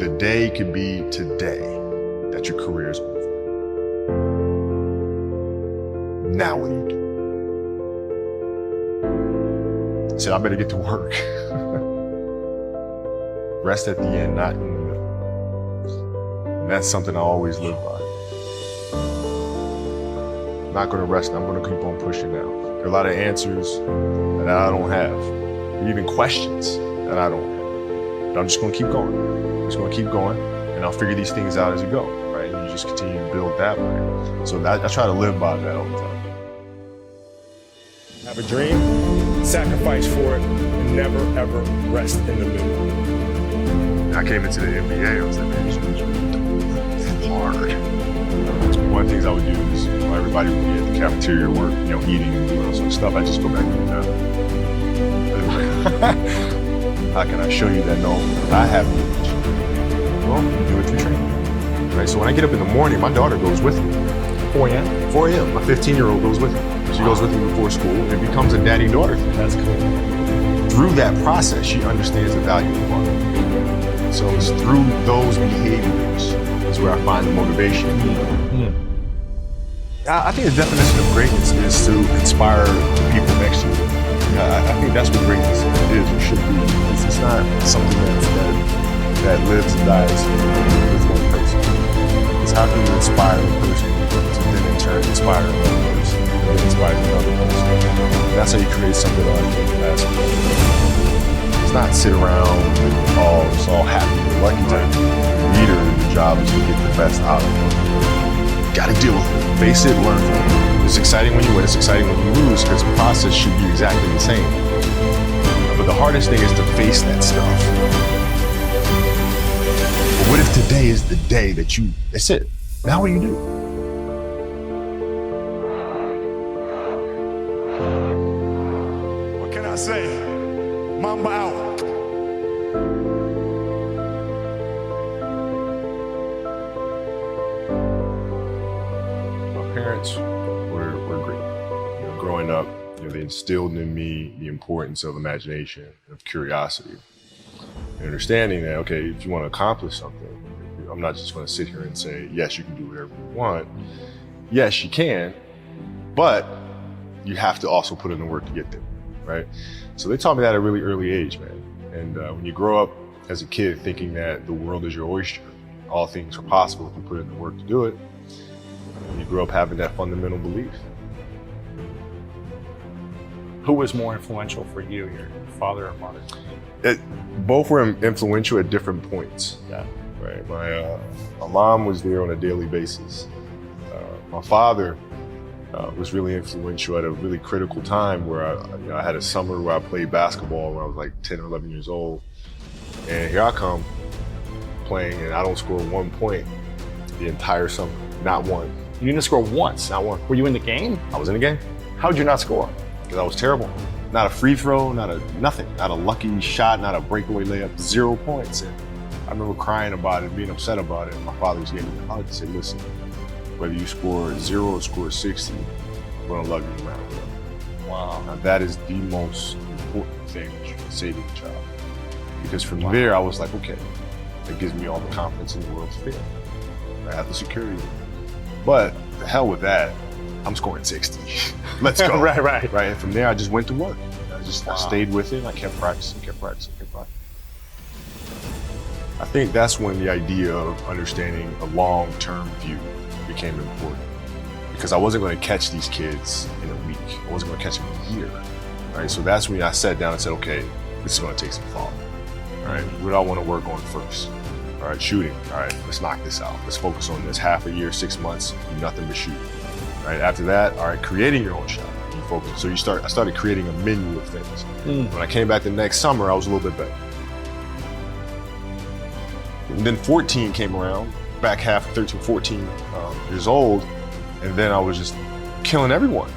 Today could be today that your career is over. Now what do you do? I said, I better get to work. Rest at the end, not in the middle. And that's something I always live by. I'm not gonna rest, I'm gonna keep on pushing now. There are a lot of answers that I don't have, even questions that I don't have. But I'm just gonna keep going. I'm just gonna keep going, and I'll figure these things out as you go, right? And you just continue to build that way. So I try to live by that all the time. Have a dream, sacrifice for it, and never ever rest in the middle. I came into the NBA, I was like, man, it's hard. One of the things I would do is, everybody would be at the cafeteria work, eating and doing all sorts of stuff. I just go back to the how can I show you that no, I have the image? Well, you do it through training, right? So when I get up in the morning, my daughter goes with me. 4 a.m.? 4 a.m. My 15-year-old goes with me. She goes with me before school. It becomes a daddy-daughter thing. That's cool. Through that process, she understands the value of money. So it's through those behaviors is where I find the motivation. I think the definition of greatness is to inspire the people next to you. I think that's what greatness is or should be. It's not something that lives and dies with one person. It's how can you inspire the person to then in turn inspire another person, and then inspire another person. And that's how you create something out of basketball. It's not sit around and it's all happy and lucky type. The leader, the job is to get the best out of it. Got to deal with it. Face it, learn from it. It's exciting when you win, it's exciting when you lose, because the process should be exactly the same. But the hardest thing is to face that stuff. But what if today is the day that's it? Now what do you do? What can I say? Mamba out. Parents were great. Growing up, they instilled in me the importance of imagination, of curiosity, and understanding that, okay, if you want to accomplish something, I'm not just going to sit here and say, yes, you can do whatever you want. Yes, you can, but you have to also put in the work to get there, right? So they taught me that at a really early age, man. And when you grow up as a kid thinking that the world is your oyster, all things are possible if you put in the work to do it, you grew up having that fundamental belief. Who was more influential for you, your father or mother? Both were influential at different points. Yeah. Right. My mom was there on a daily basis. My father was really influential at a really critical time where I had a summer where I played basketball when I was like 10 or 11 years old. And here I come playing and I don't score 1 point the entire summer, not one. You didn't score once? Not one. Were you in the game? I was in the game. How'd you not score? Because I was terrible. Not a free throw, nothing. Not a lucky shot, not a breakaway layup, 0 points. And I remember crying about it, being upset about it. And my father just gave me a hug and said, listen, whether you score 0 or score 60, we're gonna love you no matter what. Wow. Now that is the most important thing that you can say to a child. Because from there, I was like, okay, that gives me all the confidence in the world to fail. I have the security. But the hell with that, I'm scoring 60. Let's go. Right. And from there, I just went to work. I stayed with it. I kept practicing. I think that's when the idea of understanding a long-term view became important. Because I wasn't going to catch these kids in a week. I wasn't going to catch them in a year. Right? So that's when I sat down and said, okay, this is going to take some thought. All right, what do I want to work on first? All right, shooting. All right, let's knock this out. Let's focus on this. Half a year, 6 months, nothing but shoot. All right, after that, all right, creating your own shot. You focus. So I started creating a menu of things. When I came back the next summer, I was a little bit better. And then 14 came around, back half 13, 14 years old, and then I was just killing everyone.